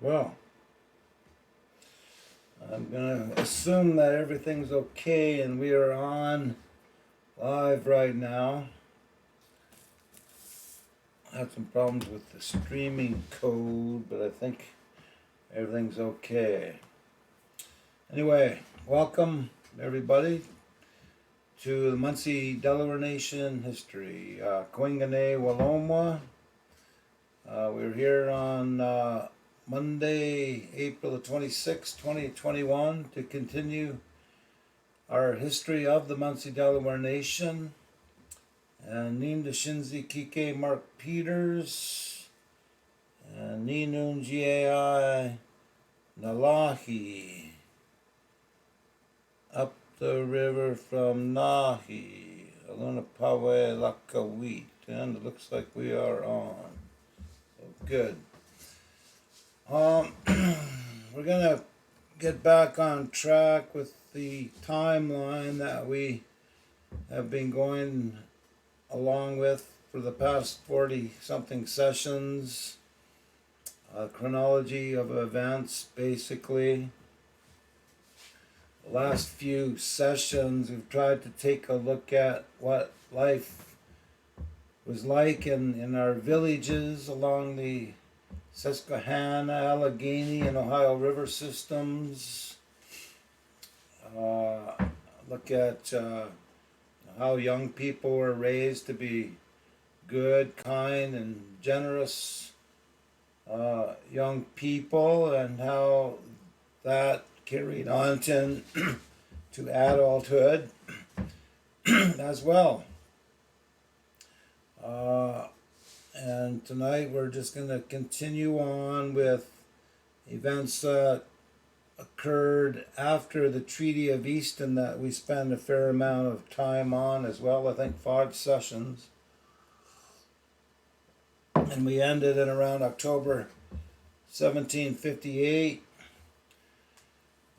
Well, I'm going to assume that everything's okay and we are on live right now. I had some problems with the streaming code, but I think everything's okay. Anyway, welcome everybody to the Munsee-Delaware Nation history. Koingane Waloma. We're here on Monday, April the 26th, 2021, to continue our history of the Munsee-Delaware Nation. And Nin de Shinzi Kike Mark Peters, and Ninun Giai Nalahi, up the river from Nahi, Aluna Pawe Lakawit, and it looks like we are on. So good. We're gonna get back on track with the timeline that we have been going along with for the past 40 something sessions. Chronology of events, basically. The last few sessions we've tried to take a look at what life was like in our villages along the Susquehanna, Allegheny, and Ohio River systems. Look at how young people were raised to be good, kind, and generous young people, and how that carried on to adulthood as well. And tonight we're just going to continue on with events that occurred after the Treaty of Easton that we spend a fair amount of time on as well. I think 5 sessions. And we ended in around October 1758.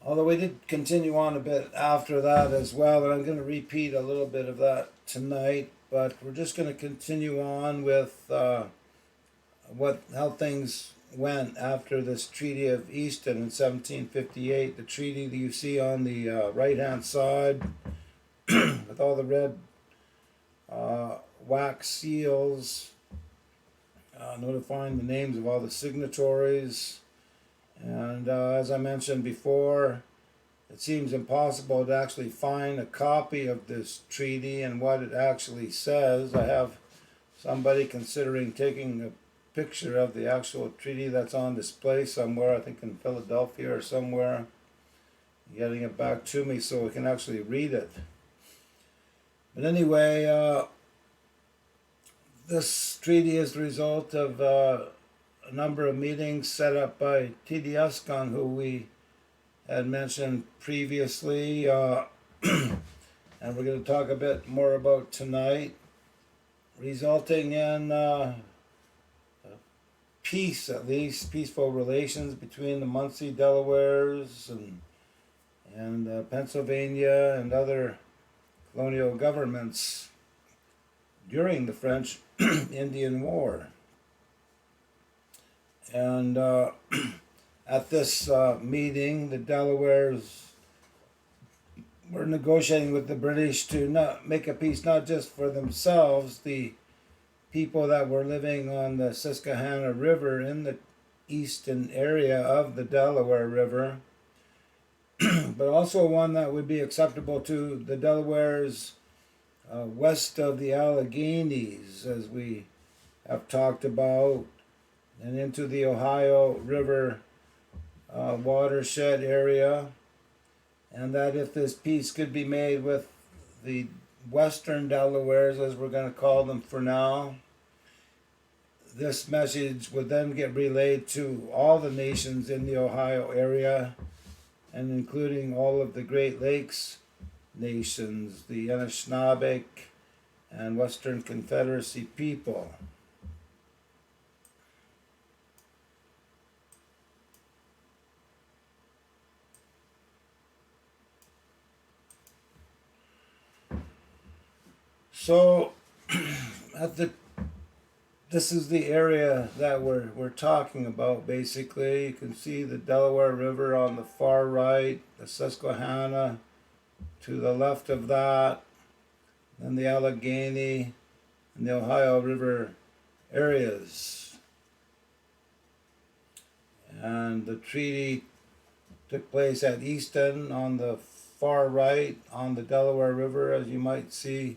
Although we did continue on a bit after that as well, and I'm going to repeat a little bit of that tonight. But we're just going to continue on with how things went after this Treaty of Easton in 1758. The treaty that you see on the right-hand side with all the red wax seals notifying the names of all the signatories. And as I mentioned before, it seems impossible to actually find a copy of this treaty and what it actually says. I have somebody considering taking a picture of the actual treaty that's on display somewhere, I think in Philadelphia or somewhere, getting it back to me so we can actually read it. But anyway, this treaty is the result of a number of meetings set up by T.D. Escon, who we had mentioned previously, and we're going to talk a bit more about tonight, resulting in peace, at least peaceful relations between the Munsee-Delawares and Pennsylvania and other colonial governments during the French Indian War. And at this meeting, the Delawares were negotiating with the British to not make a peace not just for themselves, the people that were living on the Susquehanna River in the eastern area of the Delaware River, but also one that would be acceptable to the Delawares west of the Alleghenies, as we have talked about, and into the Ohio River watershed area, and that if this peace could be made with the Western Delawares, as we're going to call them for now, this message would then get relayed to all the nations in the Ohio area, and including all of the Great Lakes nations, the Anishinaabe and Western Confederacy people. So, at the this is the area that we're talking about. Basically, you can see the Delaware River on the far right, the Susquehanna to the left of that, then the Allegheny and the Ohio River areas. And the treaty took place at Easton on the far right on the Delaware River, as you might see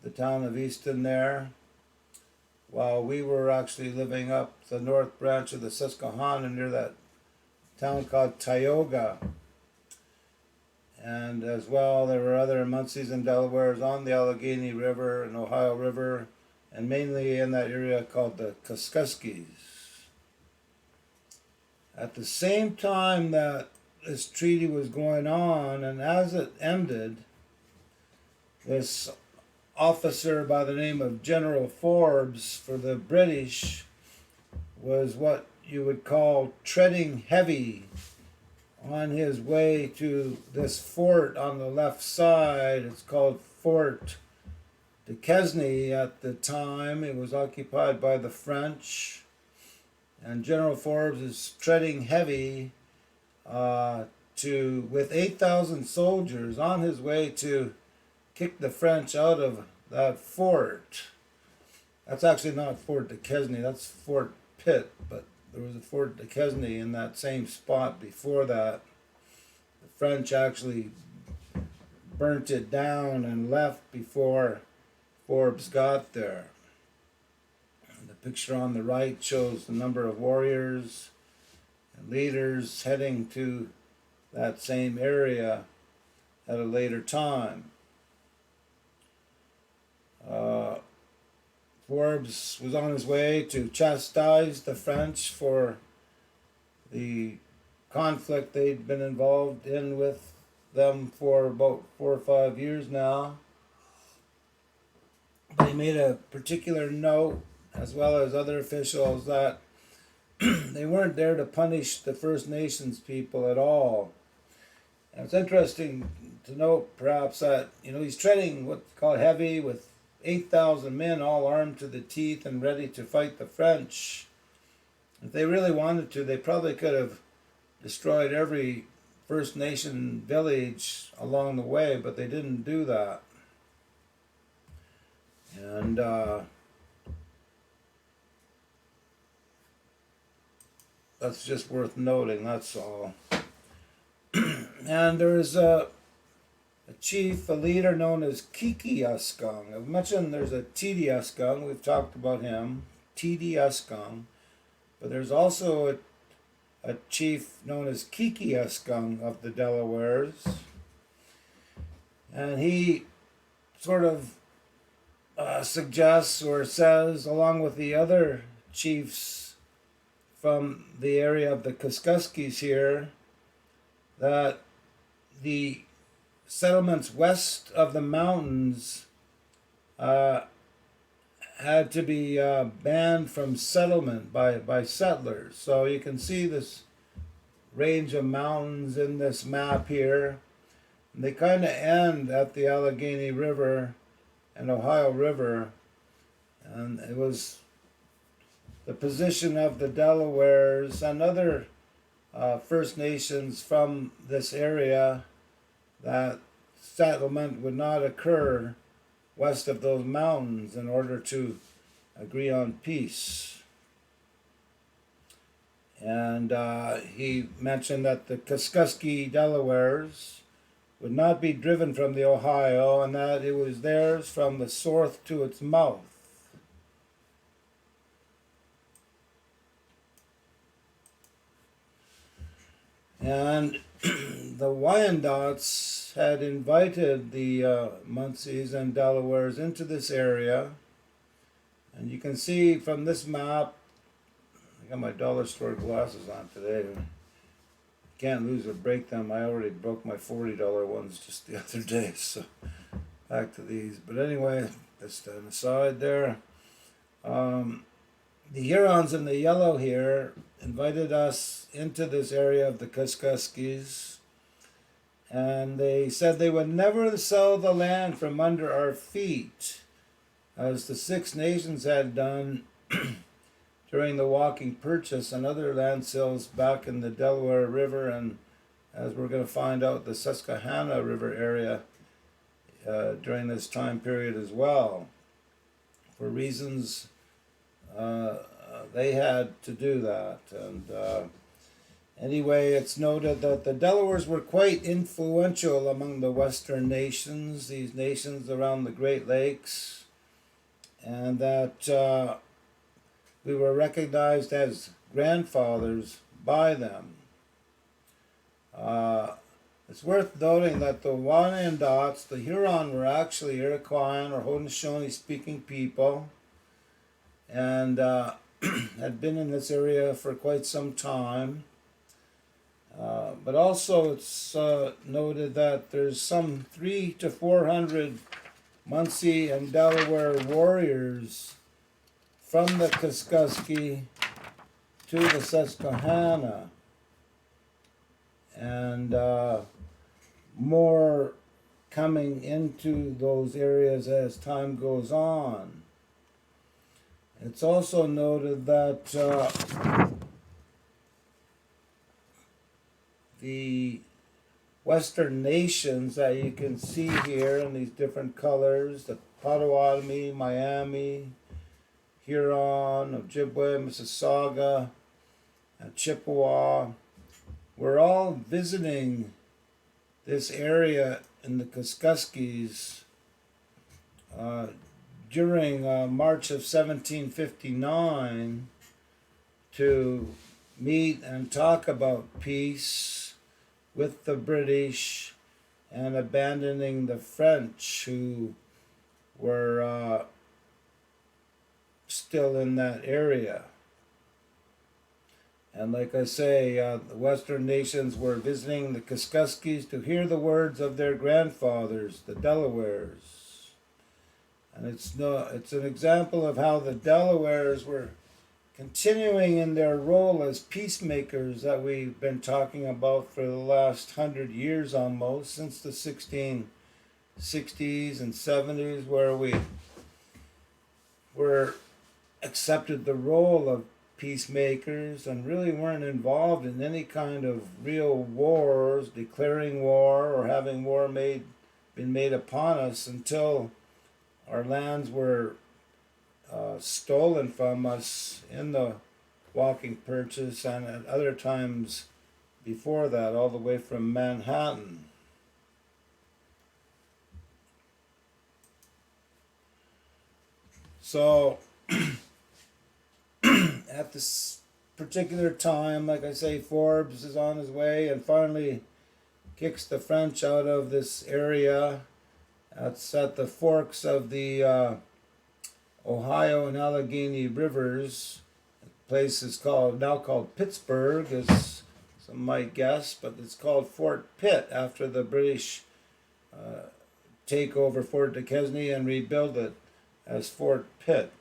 the town of Easton there, while we were actually living up the north branch of the Susquehanna near that town called Tioga. And as well, there were other Munsees and Delawares on the Allegheny River and Ohio River, and mainly in that area called the Koskuskis. At the same time that this treaty was going on, and as it ended, this officer by the name of General Forbes for the British was what you would call treading heavy on his way to this fort on the left side. It's called Fort Duquesne at the time. It was occupied by the French. And General Forbes is treading heavy with 8,000 soldiers on his way to kick the French out of that fort. That's actually not Fort Duquesne, that's Fort Pitt, but there was a Fort Duquesne in that same spot before that. The French actually burnt it down and left before Forbes got there. The picture on the right shows the number of warriors and leaders heading to that same area at a later time. Forbes was on his way to chastise the French for the conflict they'd been involved in with them for about 4 or 5 years now. But he made a particular note, as well as other officials, that they weren't there to punish the First Nations people at all. And it's interesting to note, perhaps, that he's treading what's called heavy with 8,000 men, all armed to the teeth and ready to fight the French. If they really wanted to, they probably could have destroyed every First Nation village along the way, but they didn't do that. And that's just worth noting, that's all. And there's a chief, a leader known as Kiki-Uskung. I've mentioned there's a Tidi-Uskung, we've talked about him, Tidi-Uskung. But there's also a chief known as Kiki-Uskung of the Delawares. And he sort of suggests or says, along with the other chiefs from the area of the Koskuskis here, that the settlements west of the mountains had to be banned from settlement by settlers. So you can see this range of mountains in this map here. And they kind of end at the Allegheny River and Ohio River. And it was the position of the Delawares and other First Nations from this area that settlement would not occur west of those mountains in order to agree on peace. And he mentioned that the Koskuski Delawares would not be driven from the Ohio, and that it was theirs from the source to its mouth. And the Wyandots had invited the Munsees and Delawares into this area. And you can see from this map, I got my dollar store glasses on today. Can't lose or break them. I already broke my $40 ones just the other day, so back to these. But anyway, that's an aside there. The Hurons in the yellow here invited us into this area of the Koskuskis, and they said they would never sell the land from under our feet, as the Six Nations had done during the walking purchase and other land sales back in the Delaware River, and as we're going to find out, the Susquehanna River area during this time period as well. For reasons they had to do that. And anyway, it's noted that the Delawares were quite influential among the Western nations, these nations around the Great Lakes, and that we were recognized as grandfathers by them. It's worth noting that the Wyandots, the Huron, were actually Iroquois or Haudenosaunee speaking people, and had been in this area for quite some time. But also it's noted that there's some 300 to 400 Munsee and Delaware warriors from the Kaskaskia to the Susquehanna, and more coming into those areas as time goes on. It's also noted that the Western nations that you can see here in these different colors, the Potawatomi, Miami, Huron, Ojibwe, Mississauga, and Chippewa, were all visiting this area in the Kaskaskias during March of 1759 to meet and talk about peace with the British and abandoning the French, who were still in that area. And like I say, the Western nations were visiting the Kaskaskias to hear the words of their grandfathers, the Delawares. And it's an example of how the Delawares were continuing in their role as peacemakers that we've been talking about for the last 100 years almost, since the 1660s and 70s, where we were accepted the role of peacemakers and really weren't involved in any kind of real wars, declaring war or having war been made upon us until our lands were stolen from us in the walking purchase, and at other times before that, all the way from Manhattan. So at this particular time, like I say, Forbes is on his way and finally kicks the French out of this area. That's at the forks of the Ohio and Allegheny rivers. The place is now called Pittsburgh, as some might guess, but it's called Fort Pitt after the British take over Fort Duquesne and rebuild it as Fort Pitt.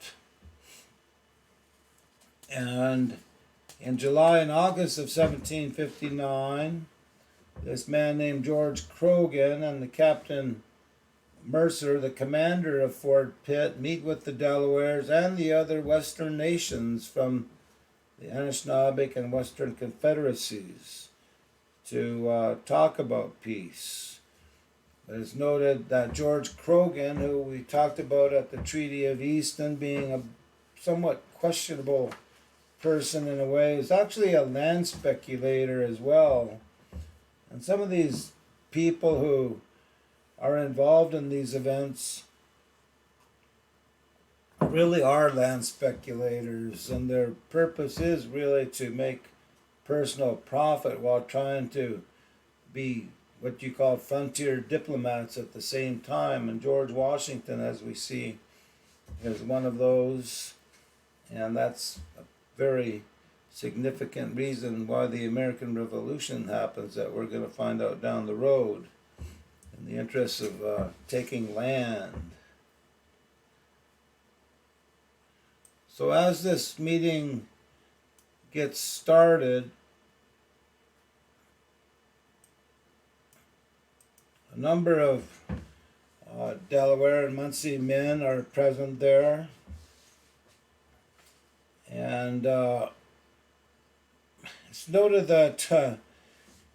And in July and August of 1759, this man named George Croghan and the Captain Mercer, the commander of Fort Pitt, meet with the Delawares and the other Western nations from the Anishinaabeg and Western Confederacies to talk about peace. But it's noted that George Croghan, who we talked about at the Treaty of Easton, being a somewhat questionable person in a way, is actually a land speculator as well. And some of these people who are involved in these events really are land speculators, and their purpose is really to make personal profit while trying to be what you call frontier diplomats at the same time. And George Washington, as we see, is one of those, and that's a very significant reason why the American Revolution happens, that we're going to find out down the road, in the interest of taking land. So as this meeting gets started, a number of Delaware and Munsee men are present there. And it's noted that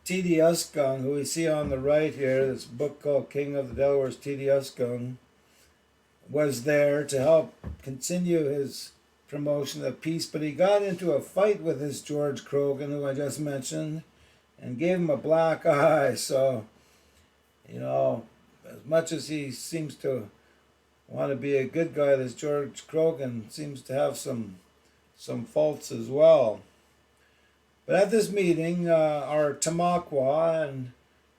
T.D. Uskung, who we see on the right here, this book called King of the Delawares, T.D. Uskung, was there to help continue his promotion of peace, but he got into a fight with this George Croghan, who I just mentioned, and gave him a black eye. So, as much as he seems to want to be a good guy, this George Croghan seems to have some faults as well. But at this meeting are Tamaqua, and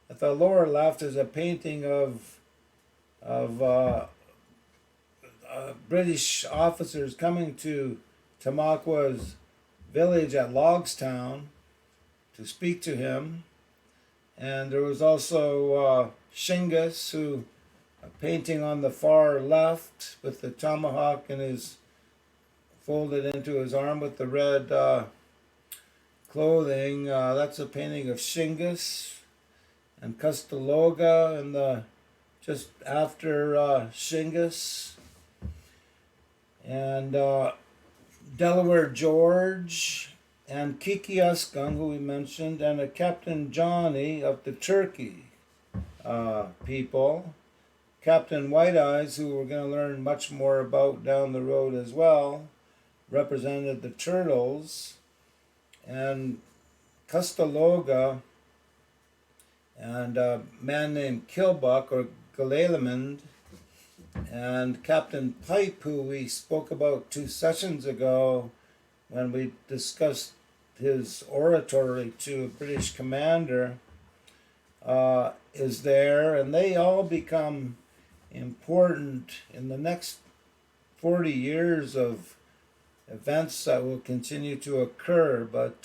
at the lower left is a painting of British officers coming to Tamaqua's village at Logstown to speak to him. And there was also Shingus, who a painting on the far left with the tomahawk in his folded into his arm with the red clothing. That's a painting of Shingus. And Custaloga in the just after Shingus. And Delaware George and Kiki Uskung, who we mentioned, and a Captain Johnny of the Turkey people. Captain White Eyes, who we're going to learn much more about down the road as well, represented the Turtles. And Custaloga and a man named Kilbuck or Galalamond, and Captain Pipe, who we spoke about 2 sessions ago when we discussed his oratory to a British commander, is there, and they all become important in the next 40 years of events that will continue to occur. But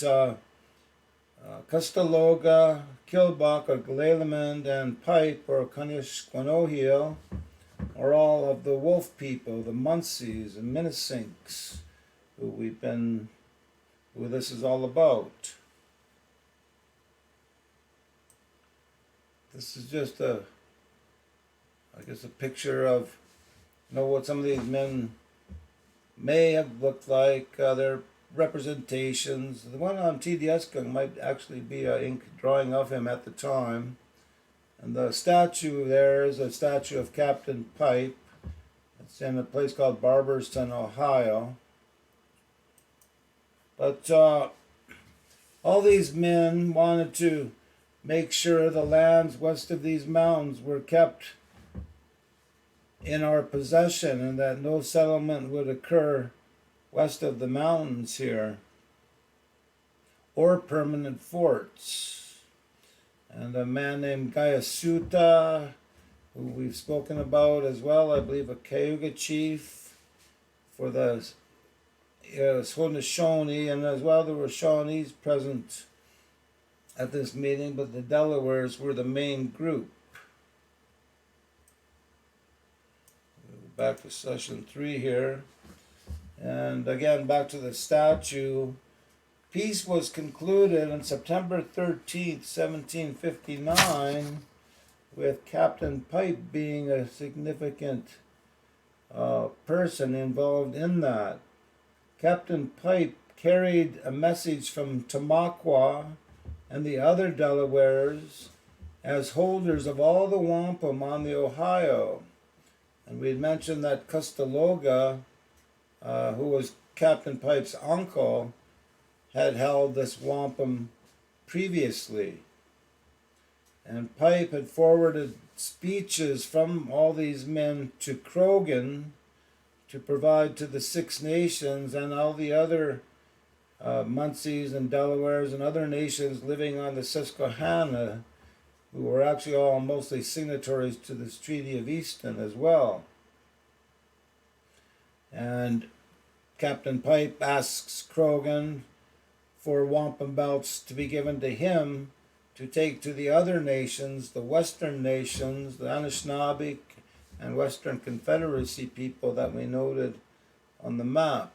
Custaloga, Kilbuck, or Galalamond, and Pipe, or Kunishquanohil, are all of the Wolf people, the Munsees and Minnesinks, who this is all about. This is just a picture of what some of these men may have looked like, their representations. The one on T.D. Uskung might actually be an ink drawing of him at the time. And the statue there is a statue of Captain Pipe. It's in a place called Barberston, Ohio. But all these men wanted to make sure the lands west of these mountains were kept in our possession and that no settlement would occur west of the mountains here, or permanent forts. And a man named Gayasuta, who we've spoken about as well, I believe a Cayuga chief for the Haudenosaunee, and as well there were Shawnees present at this meeting, but the Delawares were the main group. Back to session 3 here. And again, back to the statue. Peace was concluded on September 13th, 1759, with Captain Pipe being a significant person involved in that. Captain Pipe carried a message from Tamaqua and the other Delawares as holders of all the wampum on the Ohio. And we had mentioned that Custaloga, who was Captain Pipe's uncle, had held this wampum previously. And Pipe had forwarded speeches from all these men to Croghan to provide to the Six Nations and all the other Munsees and Delawares and other nations living on the Susquehanna, who were actually all mostly signatories to this Treaty of Easton as well. And Captain Pipe asks Croghan for wampum belts to be given to him to take to the other nations, the Western nations, the Anishinaabe and Western Confederacy people that we noted on the map.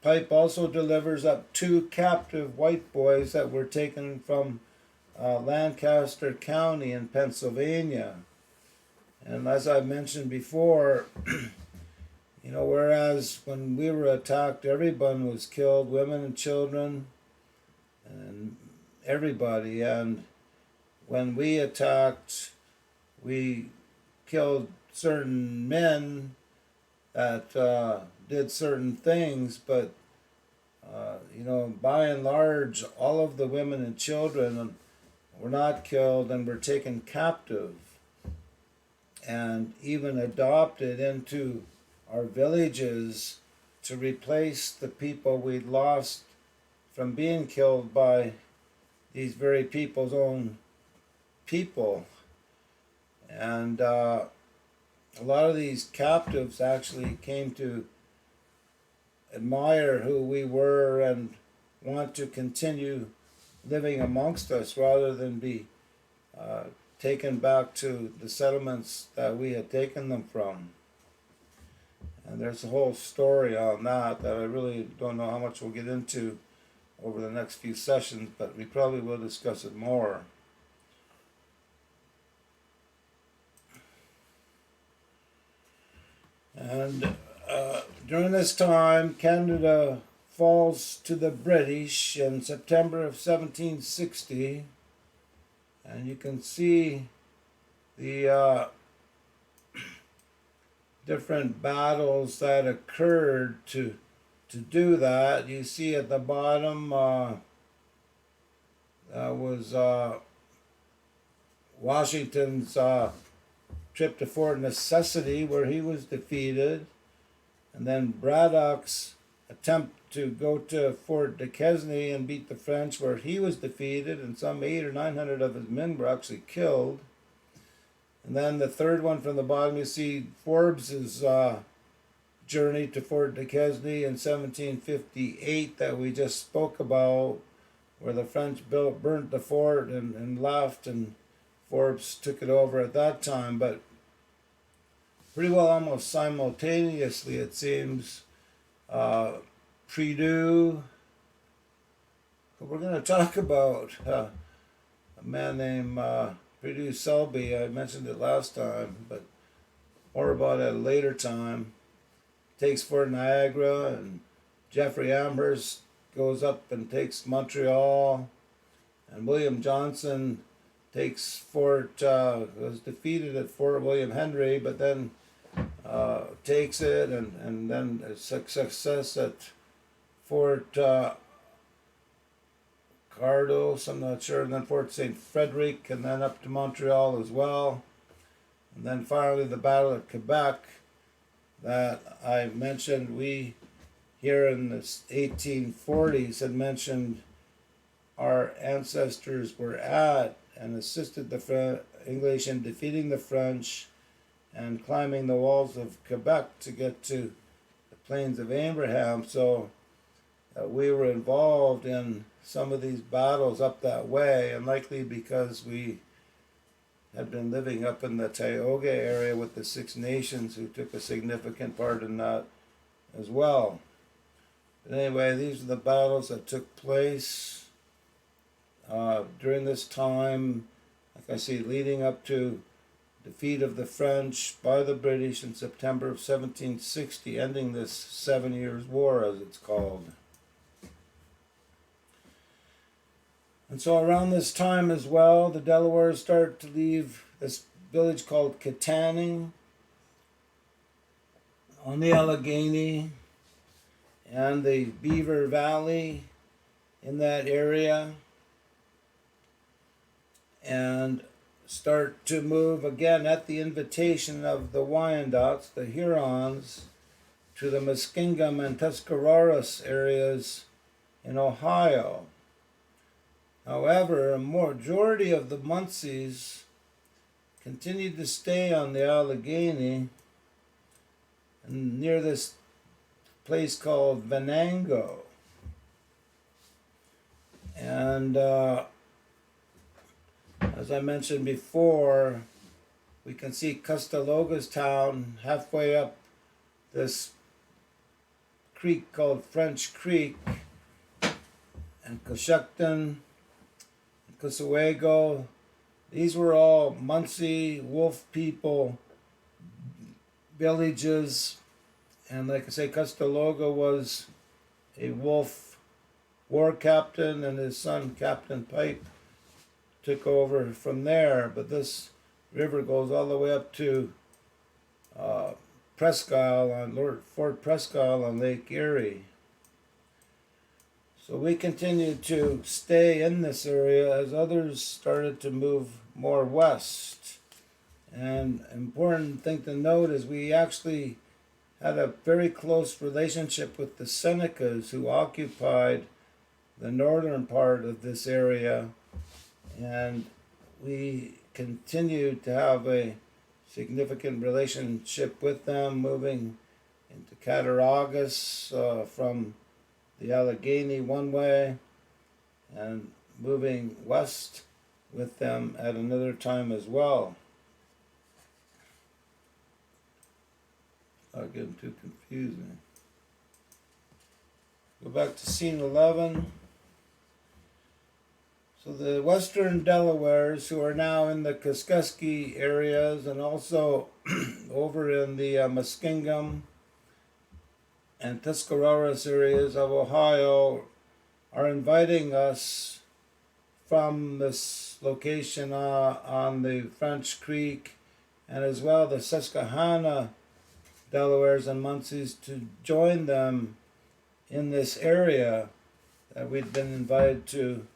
Pipe also delivers up 2 captive white boys that were taken from Lancaster County in Pennsylvania. And as I mentioned before, Whereas when we were attacked, everyone was killed, women and children, and everybody. And when we attacked, we killed certain men that did certain things, but by and large, all of the women and children were not killed and were taken captive and even adopted into our villages to replace the people we'd lost from being killed by these very people's own people. And a lot of these captives actually came to admire who we were and want to continue living amongst us rather than be taken back to the settlements that we had taken them from. And there's a whole story on that I really don't know how much we'll get into over the next few sessions, but we probably will discuss it more. And during this time, Canada falls to the British in September of 1760, and you can see the different battles that occurred to do that. You see at the bottom that was Washington's trip to Fort Necessity, where he was defeated, and then Braddock's attempt to go to Fort Duquesne and beat the French, where he was defeated, and some 800 or 900 of his men were actually killed. And then the third one from the bottom, you see Forbes's journey to Fort Duquesne in 1758 that we just spoke about, where the French burnt the fort and left, and Forbes took it over at that time. But pretty well almost simultaneously, it seems, Prideaux. We're going to talk about a man named Prideaux Selby. I mentioned it last time, but more about it at a later time. Takes Fort Niagara, and Jeffrey Amherst goes up and takes Montreal, and William Johnson takes was defeated at Fort William Henry, but then takes it, and then a success at Fort Cardos, I'm not sure, and then Fort St. Frederick, and then up to Montreal as well. And then finally the Battle of Quebec that I mentioned. We here in the 1840s had mentioned our ancestors were at and assisted the English in defeating the French and climbing the walls of Quebec to get to the Plains of Abraham. So we were involved in some of these battles up that way, and likely because we had been living up in the Tioga area with the Six Nations, who took a significant part in that as well. But anyway, these are the battles that took place during this time, like I say, leading up to defeat of the French by the British in September of 1760, ending this 7 Years' War, as it's called. And so around this time as well, the Delawares start to leave this village called Kittanning on the Allegheny and the Beaver Valley in that area, and start to move again at the invitation of the Wyandots, the Hurons, to the Muskingum and Tuscarawas areas in Ohio. However, a majority of the Munsees continued to stay on the Allegheny and near this place called Venango. And as I mentioned before, we can see Custaloga's town halfway up this creek called French Creek, and Coshocton, Cosawago. These were all Munsee Wolf people villages, And like I say, Custeloga was a Wolf war captain, and his son, Captain Pipe, took over from there. But this river goes all the way up to Presque Isle on Fort Presque Isle on Lake Erie. So we continued to stay in this area as others started to move more west. And important thing to note is we actually had a very close relationship with the Senecas, who occupied the northern part of this area, and we continued to have a significant relationship with them, moving into Cattaraugus from the Allegheny one way, and moving west with them at another time as well. Not getting too confusing. Go back to scene 11. So the western Delawares, who are now in the Kaskaskia areas and also over in the Muskingum and Tuscarawas areas of Ohio, are inviting us from this location on the French Creek, and as well the Susquehanna Delawares and Munsees, to join them in this area that we'd been invited to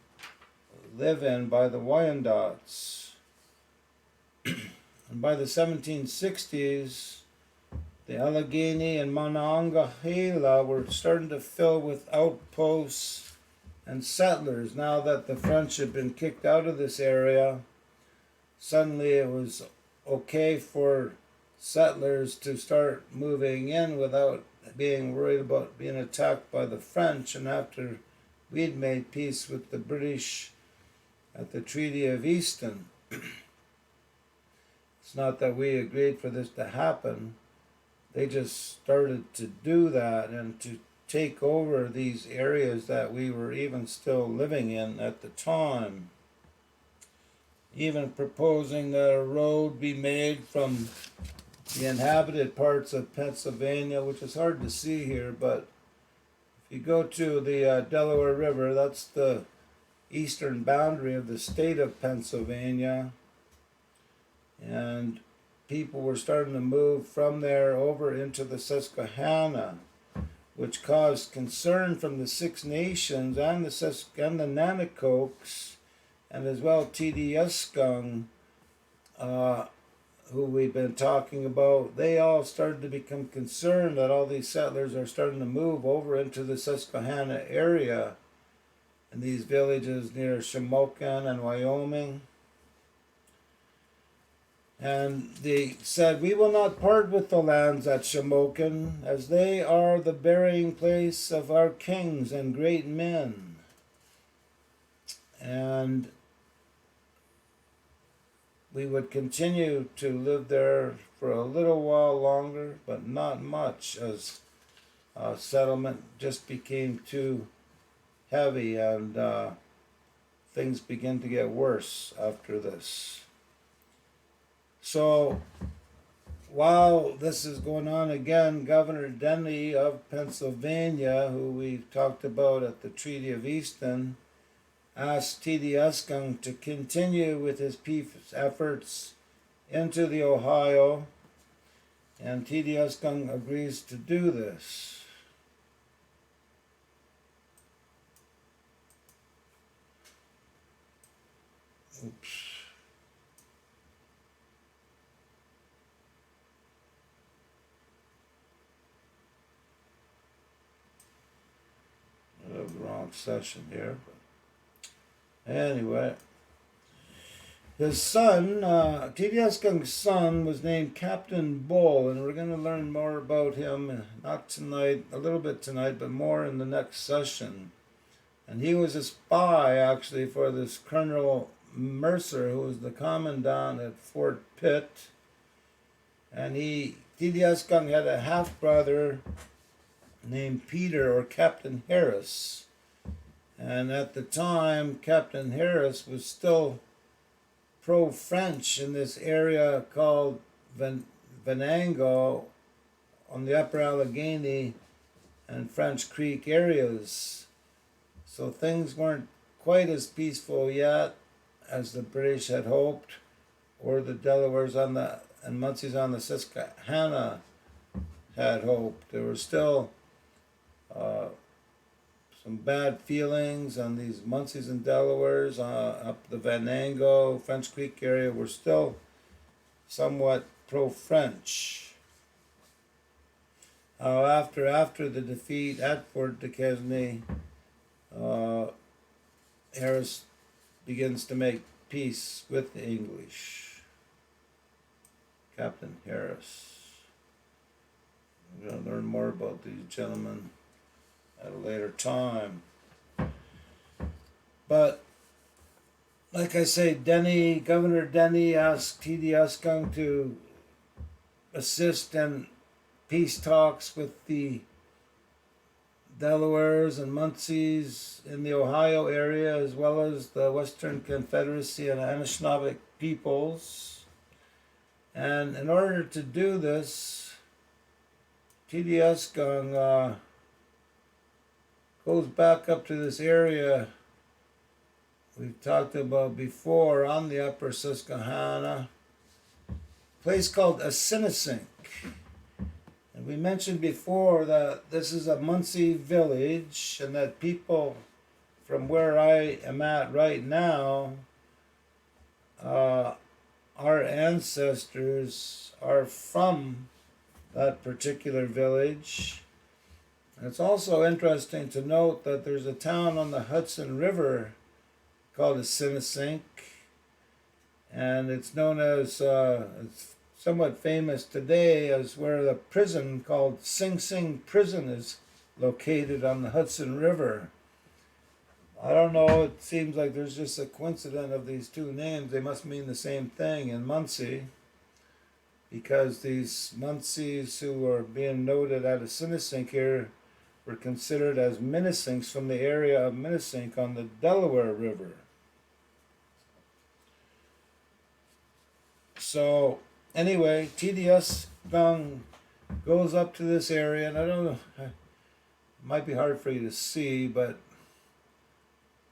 live in by the Wyandots. And by the 1760s, the Allegheny and Monongahela were starting to fill with outposts and settlers. Now that the French had been kicked out of this area, suddenly it was okay for settlers to start moving in without being worried about being attacked by the French. And after we'd made peace with the British at the Treaty of Easton, it's not that we agreed for this to happen. They just started to do that and to take over these areas that we were even still living in at the time. Even proposing that a road be made from the inhabited parts of Pennsylvania, which is hard to see here, but if you go to the Delaware River, that's the eastern boundary of the state of Pennsylvania, and people were starting to move from there over into the Susquehanna, which caused concern from the Six Nations and the Nanticokes, and as well Tidiuskung, who we've been talking about. They all started to become concerned that all these settlers are starting to move over into the Susquehanna area in these villages near Shamokin and Wyoming. And they said, "We will not part with the lands at Shamokin, as they are the burying place of our kings and great men." And we would continue to live there for a little while longer, but not much, as settlement just became too heavy, and things began to get worse after this. So while this is going on, again, Governor Denny of Pennsylvania, who we talked about at the Treaty of Easton, asked Tidiuskung to continue with his peace efforts into the Ohio, and Tidiuskung agrees to do this. Oops. I have the wrong session here. Anyway, his son, Tidiuskung's son, was named Captain Bull, and we're going to learn more about him, not tonight, a little bit tonight, but more in the next session. And he was a spy, actually, for this Colonel Mercer, who was the commandant at Fort Pitt. And Tidiuskung had a half-brother named Peter, or Captain Harris. And at the time, Captain Harris was still pro-French in this area called Venango, on the upper Allegheny and French Creek areas. So things weren't quite as peaceful yet as the British had hoped, or the Delawares and Munsees on the Susquehanna had hoped. There were still some bad feelings, on these Munsees and Delawares up the Venango, French Creek area were still somewhat pro-French. After the defeat at Fort Duquesne, Harris begins to make peace with the English. Captain Harris. We're going to learn more about these gentlemen at a later time. But like I say, Governor Denny asked T.D. Uskung to assist in peace talks with the Delawares and Munsees in the Ohio area, as well as the Western Confederacy and Anishinaabe peoples. And in order to do this, T.D. Uskung goes back up to this area we've talked about before on the upper Susquehanna, a place called Asinisink. And we mentioned before that this is a Munsee village, and that people from where I am at right now, our ancestors are from that particular village. And it's also interesting to note that there's a town on the Hudson River called Asinisink, and it's known as, it's somewhat famous today as where the prison called Sing Sing Prison is located on the Hudson River. I don't know, it seems like there's just a coincidence of these two names. They must mean the same thing in Munsee, because these Munsees who are being noted at Asinisink here were considered as Minnesinks from the area of Minnesink on the Delaware River. So anyway, T.D. Uskung goes up to this area, and I don't know, it might be hard for you to see, but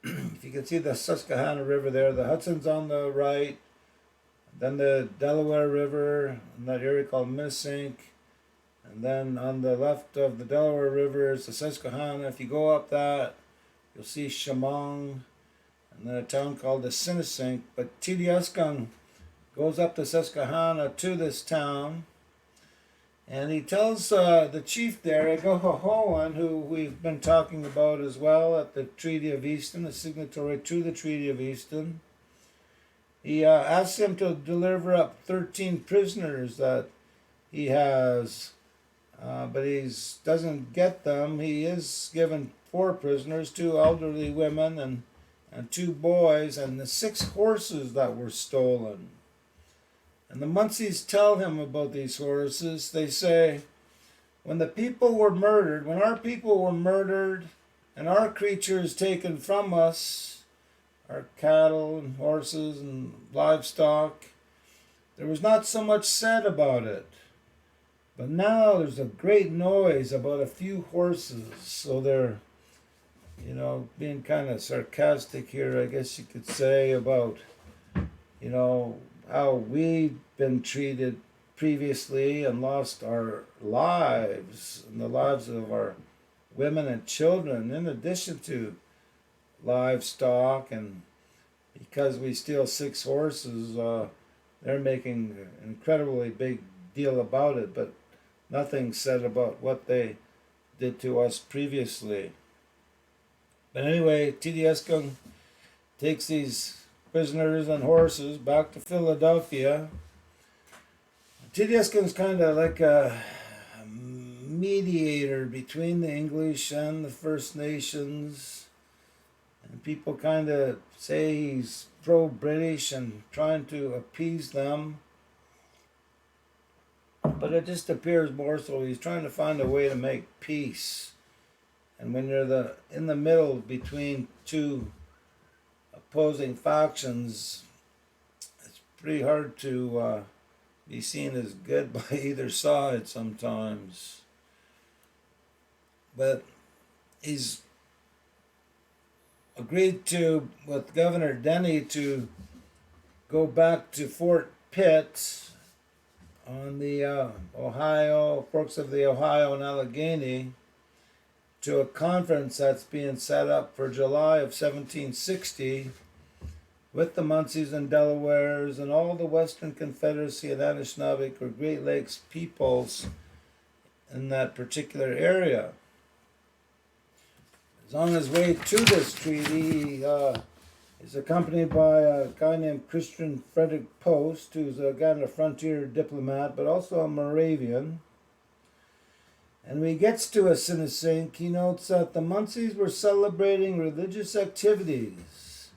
if you can see the Susquehanna River there, the Hudson's on the right, then the Delaware River in that area called Minnesink, and then on the left of the Delaware River is the Susquehanna. If you go up that, you'll see Chemung, and then a town called Asinisink. But T.D. Uskung goes up the Susquehanna to this town, and he tells the chief there, Egohohoan, who we've been talking about as well at the Treaty of Easton, the signatory to the Treaty of Easton. He asks him to deliver up 13 prisoners that he has, but he doesn't get them. He is given 4 prisoners, 2 elderly women and 2 boys, and the 6 horses that were stolen. And the Munsees tell him about these horses. They say, when our people were murdered and our creatures taken from us, our cattle and horses and livestock, there was not so much said about it. But now there's a great noise about a few horses. So they're, being kind of sarcastic here, I guess you could say, about, how we've been treated previously and lost our lives and the lives of our women and children, in addition to livestock. And because we steal 6 horses, they're making an incredibly big deal about it, but nothing said about what they did to us previously. But anyway, T.D. Uskung takes these prisoners and horses back to Philadelphia. T.D. Uskung's kind of like a mediator between the English and the First Nations. And people kind of say he's pro-British and trying to appease them. But it just appears more so he's trying to find a way to make peace. And when you're in the middle between 2 opposing factions, it's pretty hard to be seen as good by either side sometimes. But he's agreed to, with Governor Denny, to go back to Fort Pitt on the Ohio, forks of the Ohio and Allegheny, to a conference that's being set up for July of 1760 with the Munsees and Delawares and all the Western Confederacy and Anishinaabe or Great Lakes peoples in that particular area. He's on his way to this treaty. He's accompanied by a guy named Christian Frederick Post, who's again a frontier diplomat, but also a Moravian. And when he gets to Asinasink, he notes that the Munsees were celebrating religious activities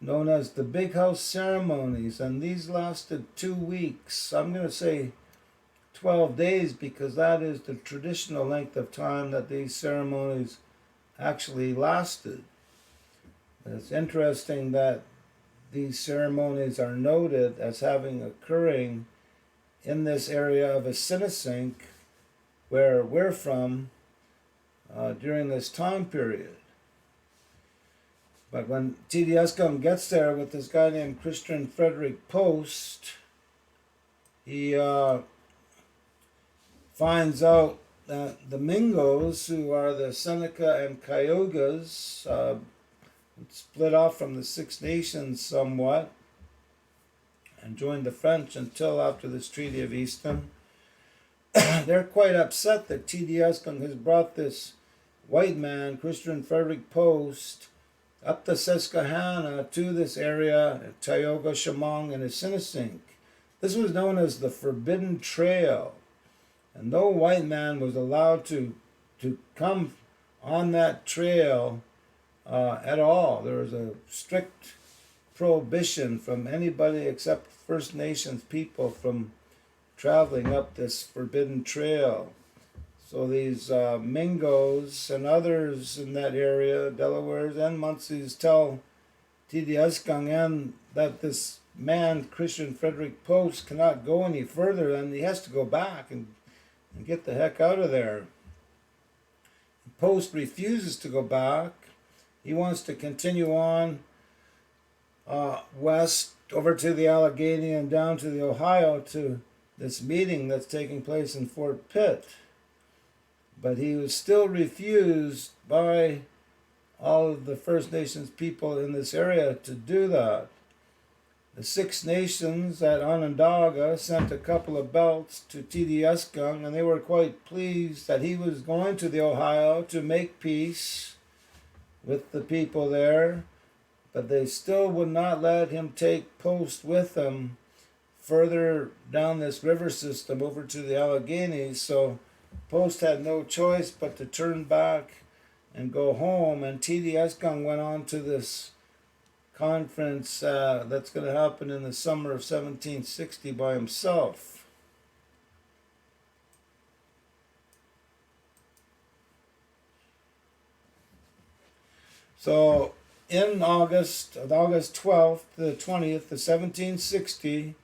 known as the Big House Ceremonies, and these lasted 2 weeks. I'm going to say 12 days because that is the traditional length of time that these ceremonies actually lasted. It's interesting that these ceremonies are noted as having occurring in this area of Asinasink, where we're from, during this time period. But when T.D. Eskung gets there with this guy named Christian Frederick Post, he finds out that the Mingos, who are the Seneca and Cayugas, split off from the Six Nations somewhat and joined the French until after this Treaty of Easton. They're quite upset that T.D. Eskung has brought this white man, Christian Frederick Post, up the Susquehanna to this area, Tioga, Chemung, and Asinasink. This was known as the Forbidden Trail, and no white man was allowed to come on that trail at all. There was a strict prohibition from anybody except First Nations people from traveling up this Forbidden Trail. So these Mingos and others in that area, Delawares and Munsees, tell T.D. Eskung that this man, Christian Frederick Post, cannot go any further and he has to go back and get the heck out of there. Post refuses to go back. He wants to continue on west over to the Allegheny and down to the Ohio to this meeting that's taking place in Fort Pitt. But he was still refused by all of the First Nations people in this area to do that. The Six Nations at Onondaga sent a couple of belts to T.D. Eskung, and they were quite pleased that he was going to the Ohio to make peace with the people there, but they still would not let him take Post with them further down this river system over to the Alleghenies. So Post had no choice but to turn back and go home, and T.D. Eskung went on to this conference that's going to happen in the summer of 1760 by himself. So in August 12th to the 20th of 1760,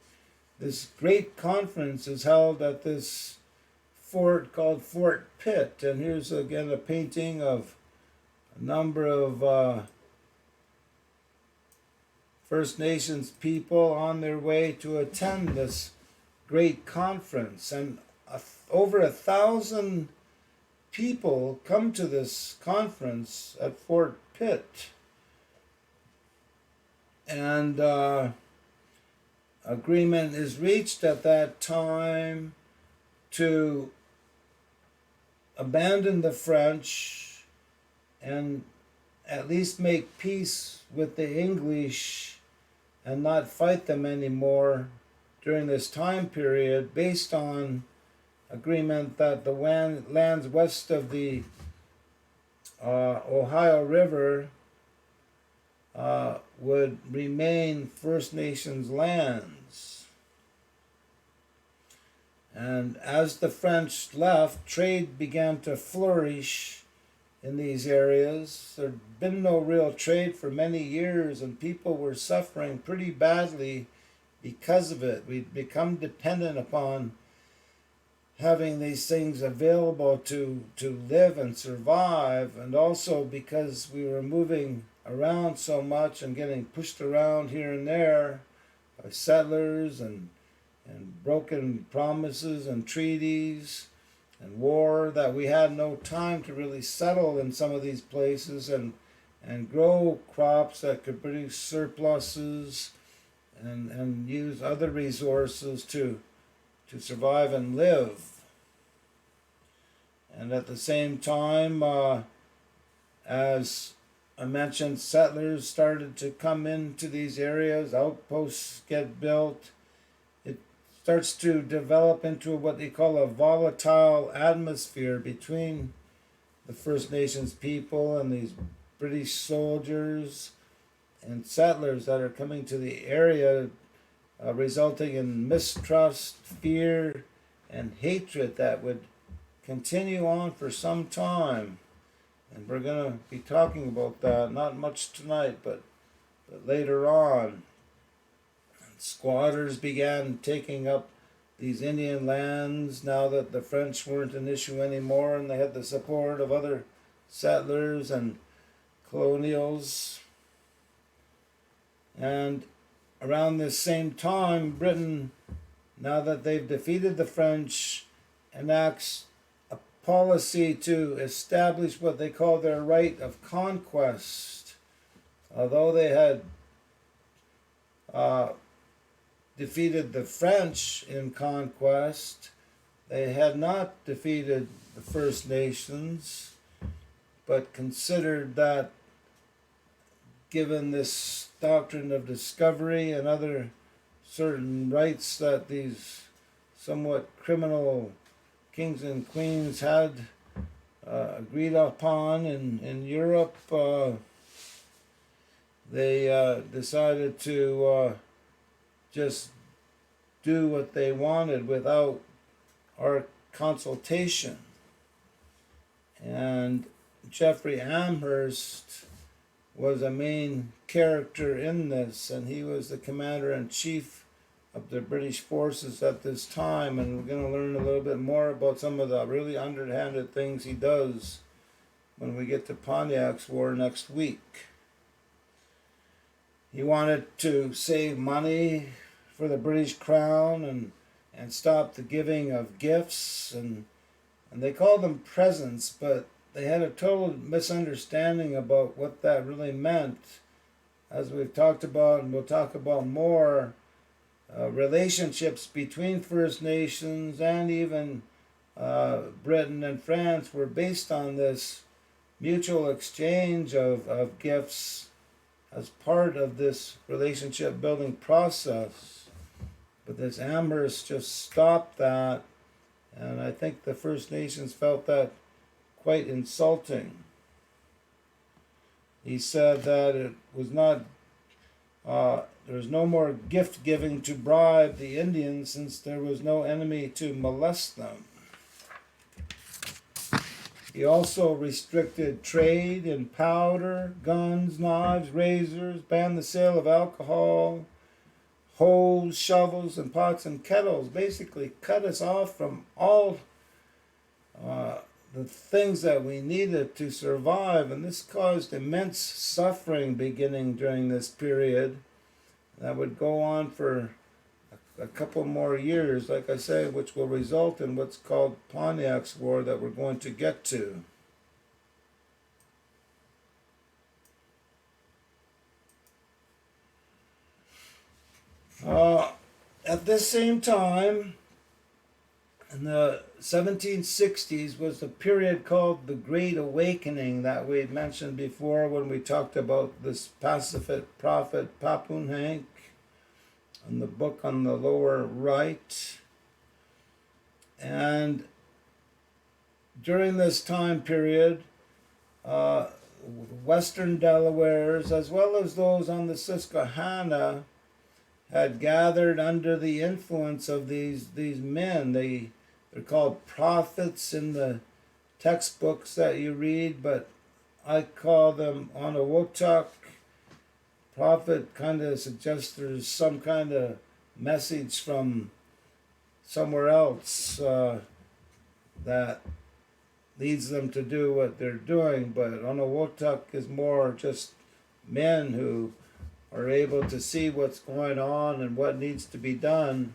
this great conference is held at this fort called Fort Pitt, and here's again a painting of a number of First Nations people on their way to attend this great conference, and over 1,000 people come to this conference at Fort Pitt, and agreement is reached at that time to abandon the French and at least make peace with the English and not fight them anymore during this time period, based on agreement that the lands west of the Ohio River would remain First Nations lands. And as the French left, trade began to flourish in these areas. There'd been no real trade for many years, and people were suffering pretty badly because of it. We'd become dependent upon having these things available to live and survive, and also because we were moving around so much and getting pushed around here and there by settlers and broken promises and treaties and war, that we had no time to really settle in some of these places and grow crops that could produce surpluses and use other resources to survive and live. And at the same time, as I mentioned, settlers started to come into these areas, outposts get built. It starts to develop into what they call a volatile atmosphere between the First Nations people and these British soldiers and settlers that are coming to the area, resulting in mistrust, fear, and hatred that would continue on for some time. And we're going to be talking about that, not much tonight, but later on. And squatters began taking up these Indian lands now that the French weren't an issue anymore, and they had the support of other settlers and colonials. And around this same time, Britain, now that they've defeated the French, enacts a policy to establish what they call their right of conquest. Although they had defeated the French in conquest, they had not defeated the First Nations, but considered that, given this doctrine of discovery and other certain rights that these somewhat criminal kings and queens had agreed upon in Europe, they decided to just do what they wanted without our consultation. And Jeffrey Amherst was a main character in this, and he was the commander-in-chief of the British forces at this time, and we're going to learn a little bit more about some of the really underhanded things he does when we get to Pontiac's War next week. He wanted to save money for the British Crown and stop the giving of gifts, and they called them presents, but they had a total misunderstanding about what that really meant. As we've talked about, and we'll talk about more, relationships between First Nations and even Britain and France were based on this mutual exchange of gifts as part of this relationship building process. But this Amherst just stopped that, and I think the First Nations felt that quite insulting. He said that it was not, there was no more gift giving to bribe the Indians since there was no enemy to molest them. He also restricted trade in powder, guns, knives, razors, banned the sale of alcohol, hoes, shovels, and pots and kettles. Basically cut us off from all the things that we needed to survive, and this caused immense suffering beginning during this period that would go on for a couple more years, like I say, which will result in what's called Pontiac's War that we're going to get to. At this same time, in the 1760s, was the period called the Great Awakening that we had mentioned before when we talked about this pacifist prophet Papunhank in the book on the lower right. And during this time period, Western Delawares, as well as those on the Susquehanna, had gathered under the influence of these men. They're called prophets in the textbooks that you read, but I call them Onawotuk. Prophet kind of suggests there's some kind of message from somewhere else that leads them to do what they're doing. But Onawotuk is more just men who are able to see what's going on and what needs to be done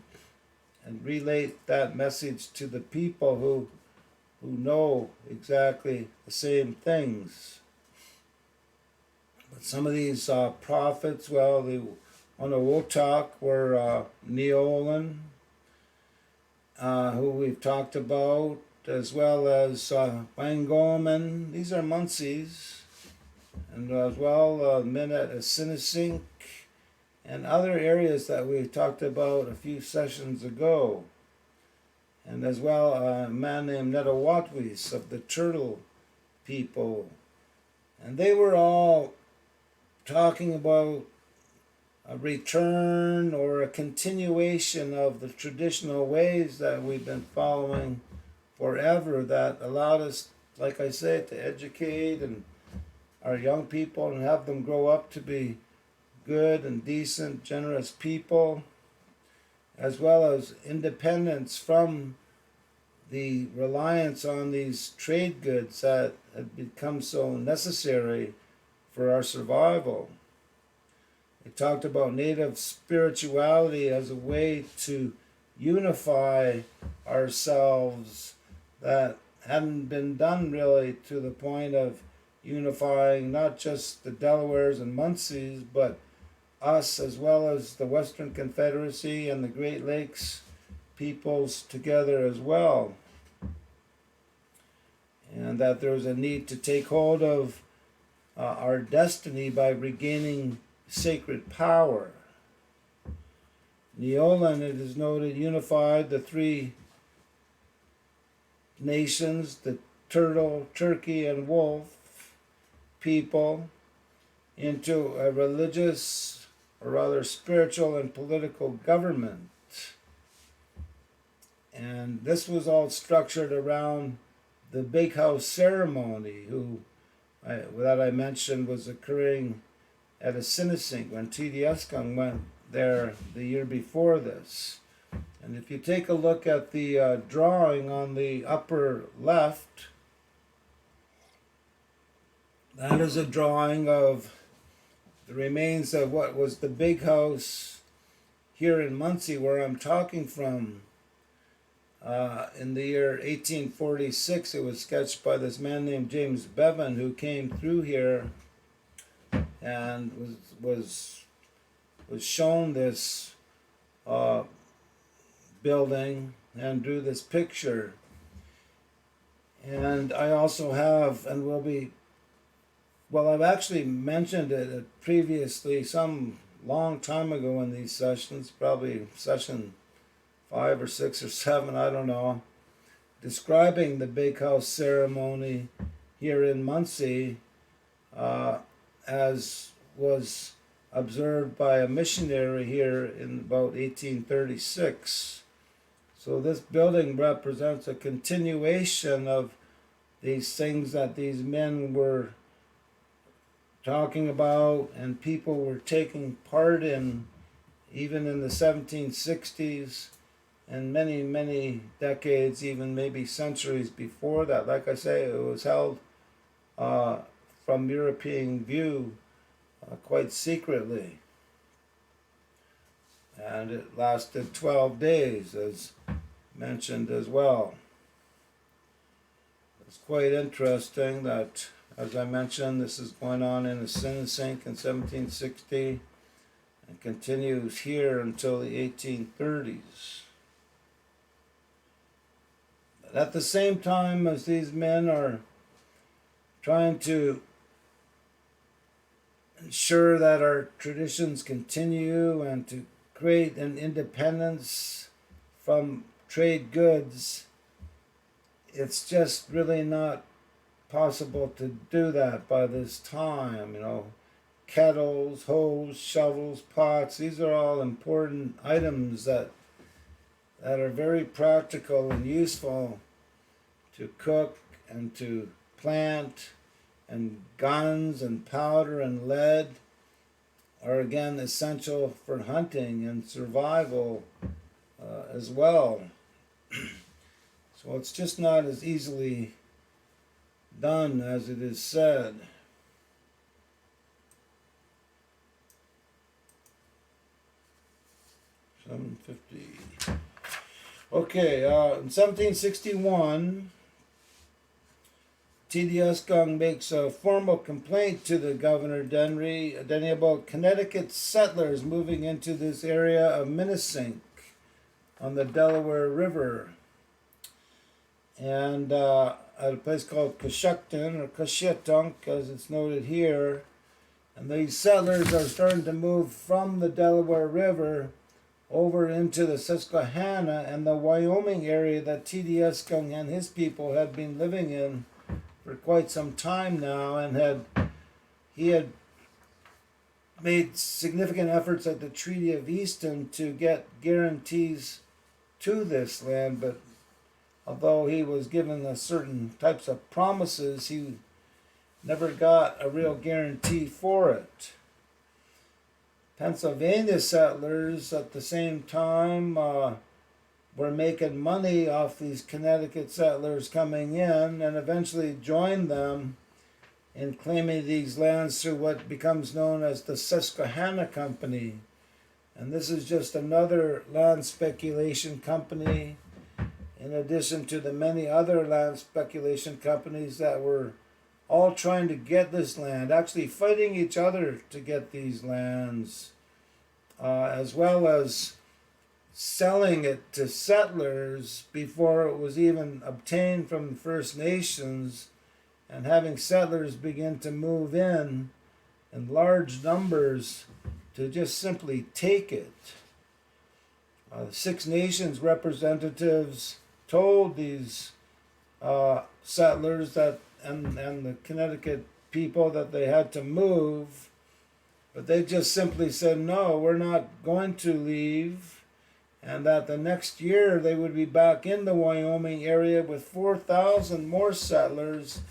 and relate that message to the people who know exactly the same things. But some of these prophets, well, the Onawotuk were Neolin, who we've talked about, as well as Wangoman. These are Munsees, and as well men at Sinisink and other areas that we talked about a few sessions ago. And as well a man named Netawatwis of the Turtle people. And they were all talking about a return or a continuation of the traditional ways that we've been following forever, that allowed us, like I said, to educate and our young people and have them grow up to be good and decent, generous people, as well as independence from the reliance on these trade goods that had become so necessary for our survival. They talked about native spirituality as a way to unify ourselves that hadn't been done really, to the point of unifying not just the Delawares and Munsees, but us as well as the Western Confederacy and the Great Lakes peoples together as well. And that there was a need to take hold of our destiny by regaining sacred power. Neolin, it is noted, unified the three nations, the turtle, turkey, and wolf people, into a religious, or rather spiritual and political government. And this was all structured around the Big House Ceremony, that I mentioned was occurring at Asinisink when Tidiaskung went there the year before this. And if you take a look at the drawing on the upper left, that is a drawing of the remains of what was the Big House here in Munsee, where I'm talking from. In the year 1846, it was sketched by this man named James Bevan, who came through here and was shown this building and drew this picture. And I also have, and will be, well, I've actually mentioned it previously, some long time ago in these sessions, probably session 5 or 6 or 7, I don't know, describing the Big House Ceremony here in Munsee as was observed by a missionary here in about 1836. So this building represents a continuation of these things that these men were talking about and people were taking part in, even in the 1760s and many, many decades, even maybe centuries before that. Like I say, it was held from European view quite secretly. And it lasted 12 days, as mentioned as well. It's quite interesting that, as I mentioned, this is going on in Asinisink in 1760 and continues here until the 1830s. But at the same time as these men are trying to ensure that our traditions continue and to create an independence from trade goods, it's just really not possible to do that by this time. Kettles, hoes, shovels, pots, these are all important items that are very practical and useful to cook and to plant, and guns and powder and lead are again essential for hunting and survival as well. So it's just not as easily done as it is said. $7.50. Okay, in 1761, T.D.S. makes a formal complaint to the Governor Denny about Connecticut settlers moving into this area of Minisink on the Delaware River, and at a place called Coshocton or Cushetunk, as it's noted here. And these settlers are starting to move from the Delaware River over into the Susquehanna and the Wyoming area that T.D.S. and his people had been living in for quite some time now, and he had made significant efforts at the Treaty of Easton to get guarantees to this land, but although he was given a certain types of promises, he never got a real guarantee for it. Pennsylvania settlers at the same time were making money off these Connecticut settlers coming in, and eventually joined them in claiming these lands through what becomes known as the Susquehanna Company. And this is just another land speculation company, in addition to the many other land speculation companies that were all trying to get this land, actually fighting each other to get these lands, as well as selling it to settlers before it was even obtained from the First Nations, and having settlers begin to move in large numbers to just simply take it. Six Nations representatives told these settlers that and the Connecticut people that they had to move, but they just simply said, no, we're not going to leave, and that the next year they would be back in the Wyoming area with 4,000 more settlers,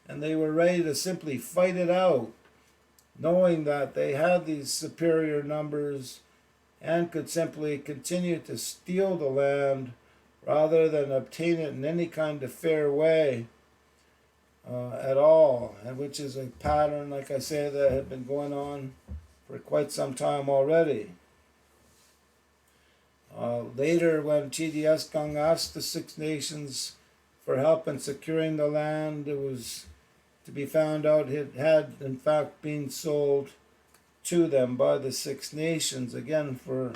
and they were ready to simply fight it out, knowing that they had these superior numbers and could simply continue to steal the land rather than obtain it in any kind of fair way at all, and which is a pattern, like I say, that had been going on for quite some time already. Later, when T.D.S. asked the Six Nations for help in securing the land, it was to be found out it had in fact been sold to them by the Six Nations, again for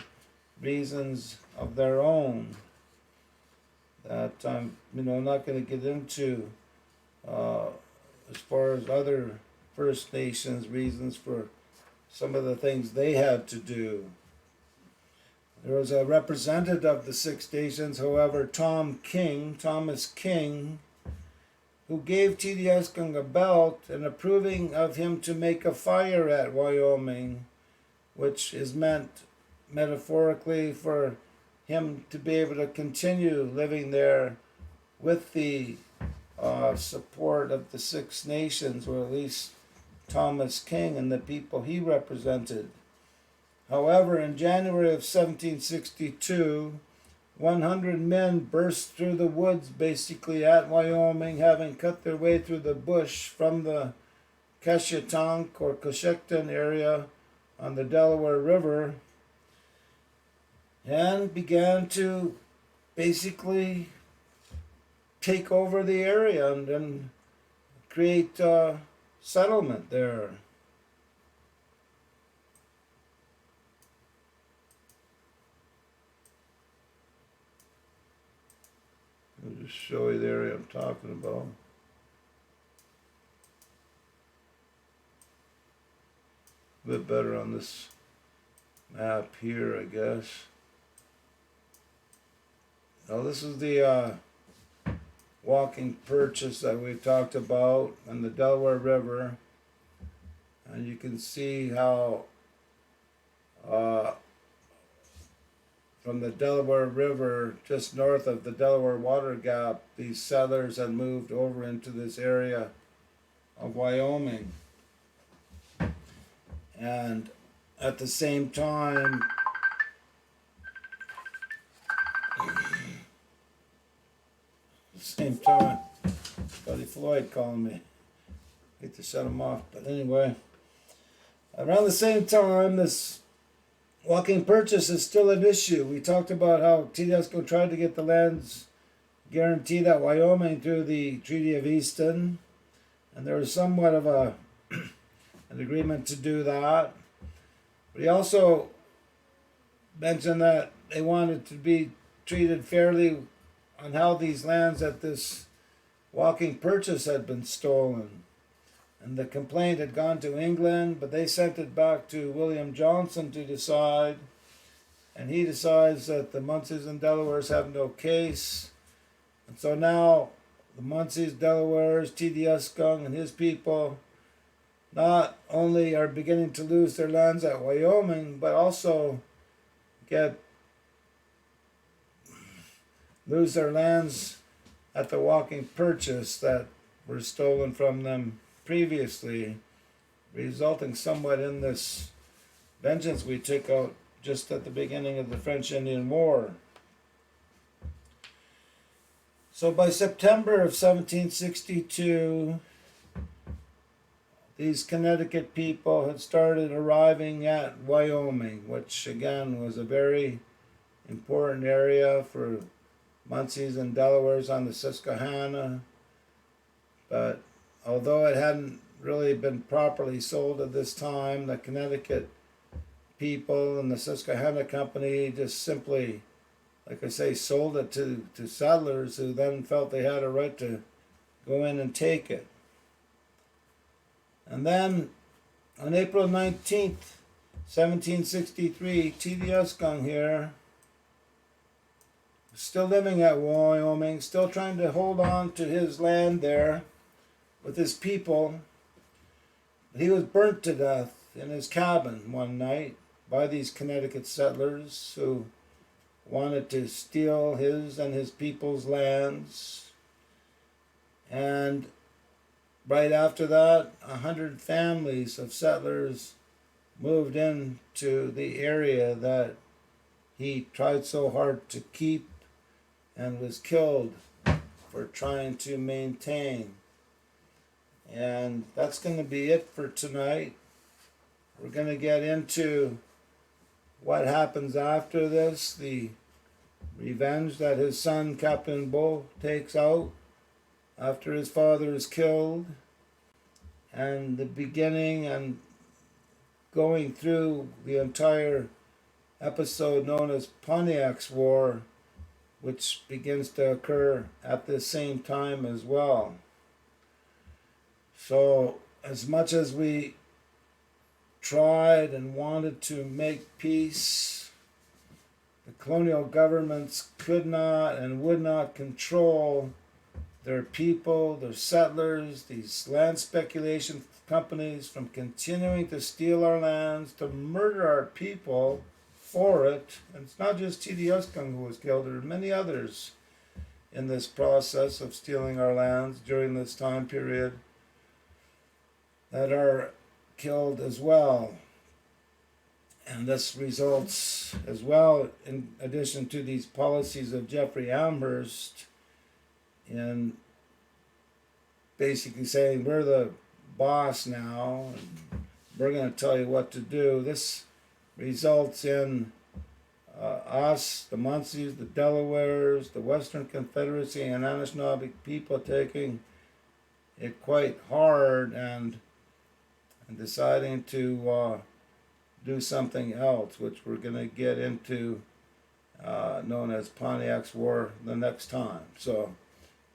reasons of their own that I'm not going to get into as far as other First Nations reasons for some of the things they had to do. There was a representative of the Six Nations, however, Thomas King, who gave T.D.S. a belt and approving of him to make a fire at Wyoming, which is meant metaphorically for him to be able to continue living there with the support of the Six Nations, or at least Thomas King and the people he represented. However, in January of 1762, 100 men burst through the woods basically at Wyoming, having cut their way through the bush from the Cushetunk or Coshocton area on the Delaware River, and began to basically take over the area and create settlement there. I'll just show you the area I'm talking about. A bit better on this map here, I guess. Now this is the walking purchase that we talked about on the Delaware River, and you can see how from the Delaware River, just north of the Delaware Water Gap, these settlers had moved over into this area of Wyoming. And at the same time, Buddy Floyd calling me. Need to shut him off. But anyway, around the same time, this walking purchase is still an issue. We talked about how Tedesco tried to get the lands guaranteed at Wyoming through the Treaty of Easton, and there was somewhat of an agreement to do that. But he also mentioned that they wanted to be treated fairly on how these lands at this walking purchase had been stolen. And the complaint had gone to England, but they sent it back to William Johnson to decide. And he decides that the Munsees and Delawares have no case. And so now the Munsees, Delawares, Tedesco and his people not only are beginning to lose their lands at Wyoming, but also lose their lands at the walking purchase that were stolen from them previously, resulting somewhat in this vengeance we took out just at the beginning of the French-Indian War. So by September of 1762, these Connecticut people had started arriving at Wyoming, which again was a very important area for Munsees and Delawares on the Susquehanna. But although it hadn't really been properly sold at this time, the Connecticut people and the Susquehanna Company just simply, like I say, sold it to settlers who then felt they had a right to go in and take it. And then on April 19th, 1763, Tedesco here, still living at Wyoming, still trying to hold on to his land there with his people. He was burnt to death in his cabin one night by these Connecticut settlers who wanted to steal his and his people's lands. And right after that, 100 families of settlers moved into the area that he tried so hard to keep and was killed for trying to maintain. And that's going to be it for tonight. We're going to get into what happens after this, the revenge that his son, Captain Bull, takes out after his father is killed, and the beginning and going through the entire episode known as Pontiac's War, which begins to occur at the same time as well. So as much as we tried and wanted to make peace, the colonial governments could not and would not control their people, their settlers, these land speculation companies from continuing to steal our lands, to murder our people for it. And it's not just Tedesco who was killed, there are many others in this process of stealing our lands during this time period that are killed as well. And this results as well, in addition to these policies of Jeffrey Amherst, in basically saying we're the boss now and we're going to tell you what to do. This results in us, the Munsees, the Delawares, the Western Confederacy, and Anishinaabe people taking it quite hard and deciding to do something else, which we're going to get into, known as Pontiac's War, the next time. So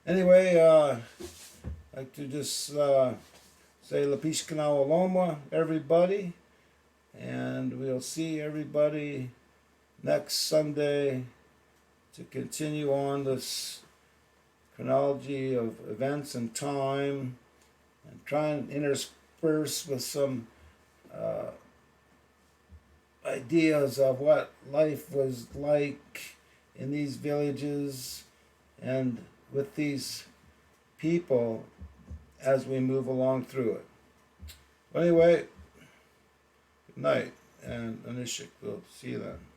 anyway, I'd like to just say Lapishkanawa Loma, everybody, and we'll see everybody next Sunday to continue on this chronology of events and time, and try and intersperse with some ideas of what life was like in these villages and with these people as we move along through it. Anyway, good night, and Anishik. We'll see you then.